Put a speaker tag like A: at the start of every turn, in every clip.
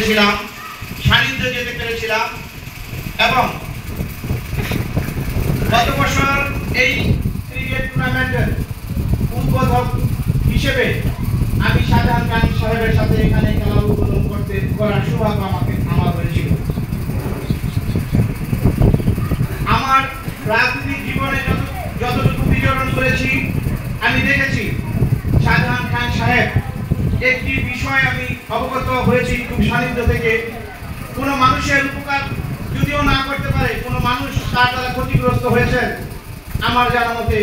A: পেরেছিলাম, সান্নিধ্য যেতে পেরেছিলাম এবং গত বছর এই ক্রিকেট টুর্নামেন্টের উদ্বোধক হিসেবে আমি শাহজাহান খান সাহেবের সাথে এখানে খেলা উদ্বোধন করার সৌভাগ্য আমার হয়েছিল। আমার রাজনৈতিক জীবনে যতটুকু বিচরণ করেছি আমি দেখেছি শাহজাহান খান সাহেব একটি বিষয় আমি অবগত হয়েছি খুব সান্নিধ্য থেকে, কোনো মানুষের উপকার যদিও না করতে পারে, কোনো মানুষ তার দ্বারা ক্ষতিগ্রস্ত হয়েছে আমার জানা মতে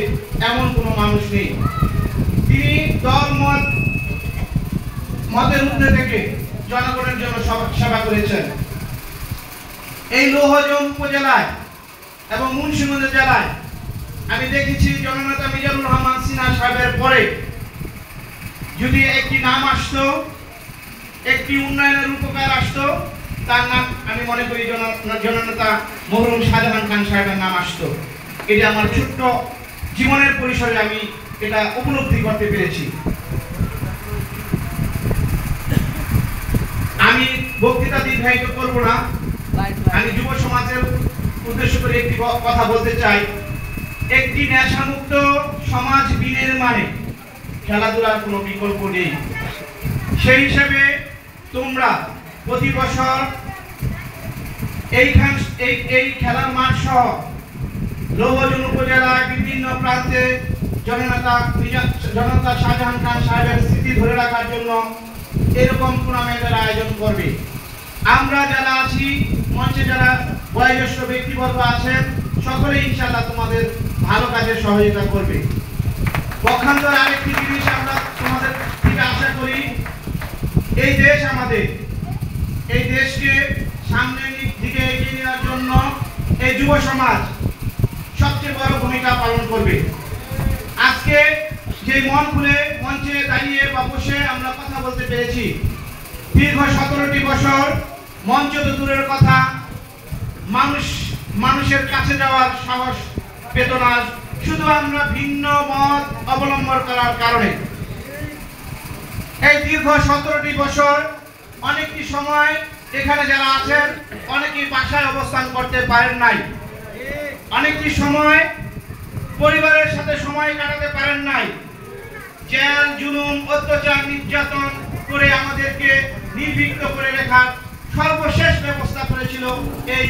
A: এমন কোনো মানুষ নেই। তিনি দল মতের ঊর্ধ্বে থেকে জনগণের জন্য সেবা করেছেন। এই লৌহজং উপজেলায় এবং মুন্সিগঞ্জ জেলায় আমি দেখেছি জননেতা মিজানুর রহমান সিনহা সাহেবের পরে যদি একটি নাম আসতো, একটি উন্নয়নের উপকার আসতো, তার নাম আমি মনে করি জননেতা মরহুম শাহজাহান খান সাহেবের নাম আসতো। এটি আমার ছোট্ট জীবনের পরিসরে আমি এটা উপলব্ধি করতে পেরেছি। আমি বক্তৃতা দীর্ঘায়িত করব না, আমি যুব সমাজের উদ্দেশ্য করে একটি কথা বলতে চাই। একটি নেশামুক্ত সমাজ বিনির্মাণে খেলাধুলার কোনো বিকল্প নেই। সেই হিসেবে তোমরা প্রতি বছর এই খেলার মাঠ সহ লৌহজং উপজেলার বিভিন্ন প্রান্তে জননেতা শাহজাহান খান সাহেবের স্মৃতি ধরে রাখার জন্য এরকম টুর্নামেন্টের আয়োজন করবে। আমরা যারা আছি মঞ্চে, যারা বয়োজ্যেষ্ঠ ব্যক্তিবর্গ আছেন, সকলেই ইনশাআল্লাহ তোমাদের ভালো কাজে সহযোগিতা করবে। পক্ষান্তর আরেকটি জিনিস আমরা তোমাদের থেকে আশা করি, এই দেশ আমাদের, এই দেশকে সামনের দিকে এগিয়ে নেওয়ার জন্য এই যুব সমাজ সবচেয়ে বড় ভূমিকা পালন করবে। আজকে যে মন খুলে মঞ্চে দাঁড়িয়ে বা বসে আমরা কথা বলতে পেরেছি, দীর্ঘ 17টি বছর মঞ্চ তো দূরের কথা, মানুষের কাছে যাওয়ার সাহস পেত না, শুধু আমরা ভিন্ন মত অবলম্বন করার কারণে। এই দীর্ঘ 17টি বছর অনেকটি সময় এখানে যারা আছেন অনেকেই বাসায় অবস্থান করতে পারেন নাই, অনেকটি সময় পরিবারের সাথে সময় কাটাতে পারেন নাই। জেল, জুলুম, অত্যাচার, নির্যাতন করে আমাদেরকে নির্বিঘ্ন করে রেখার সর্বশেষ ব্যবস্থা করেছিল এই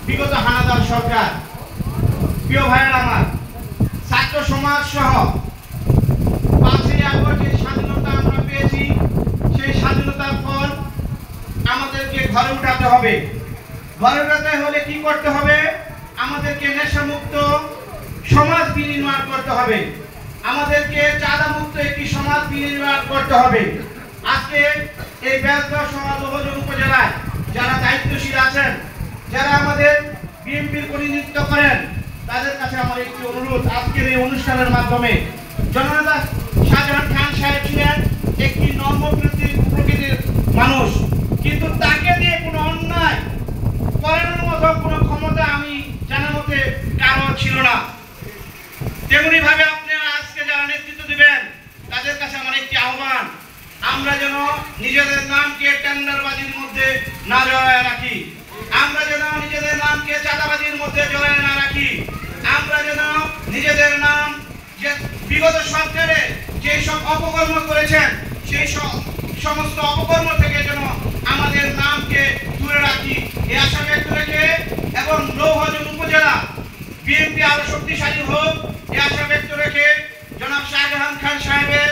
A: বিগত হানাদার সরকার। প্রিয় ভাইয়েরা আমার, ছাত্র সমাজ সহ 5ই আগস্ট যে স্বাধীনতা আমরা পেয়েছি, সেই স্বাধীনতার পর আমাদেরকে ঘরে উঠাতে হবে। ঘরে উঠাতে হলে কি করতে হবে? আমাদেরকে নেশামুক্ত সমাজ বিনির্মাণ করতে হবে, আমাদেরকে চাঁদামুক্ত একটি সমাজ বিনির্মাণ করতে হবে। আজকে এই বেলদা সহ লৌহজং উপজেলায় যারা দায়িত্বশীল আছেন, যারা আমাদের বিএনপির প্রতিনিধিত্ব করেন, তাদের কাছে আমার একটি অনুরোধ, আজকের এই অনুষ্ঠানের মাধ্যমে জননেতা শাহজাহান খান সাহেব ছিলেন একটি নম্র প্রকৃতির মানুষ, কিন্তু তাকে দিয়ে কোনো অন্যায় করানোর মতো কোনো ক্ষমতা আমি জানা মতে কারো ছিল না। তেমনি ভাবে আপনারা আজকে যারা নেতৃত্ব দিবেন, তাদের কাছে আমার একটি আহ্বান, আমরা যেন নিজেদের নামকে টেন্ডারবাজির মধ্যে না জড়ায় রাখি, আমরা যেন নিজেদের নামকে চাঁদাবাজির মধ্যে জড়ায় না রাখি, আমরা যেন নিজেদের নাম যে বিগত সরকারে যে সব অপকর্ম করেছেন সেই সমস্ত অপকর্ম থেকে যেন আমাদের নামকে দূরে রাখি, এই আশা ব্যক্ত রেখে এবং লৌহজং উপজেলা বিএনপি আরো শক্তিশালী হোক এই আশা ব্যক্ত রেখে জনাব শাহজাহান খান সাহেবের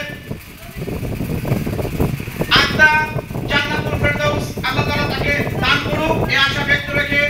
A: আত্মা জান্নাতুল ফেরদৌস আল্লাহ তাআলা তাকে দান করুক এই আশা ব্যক্ত রেখে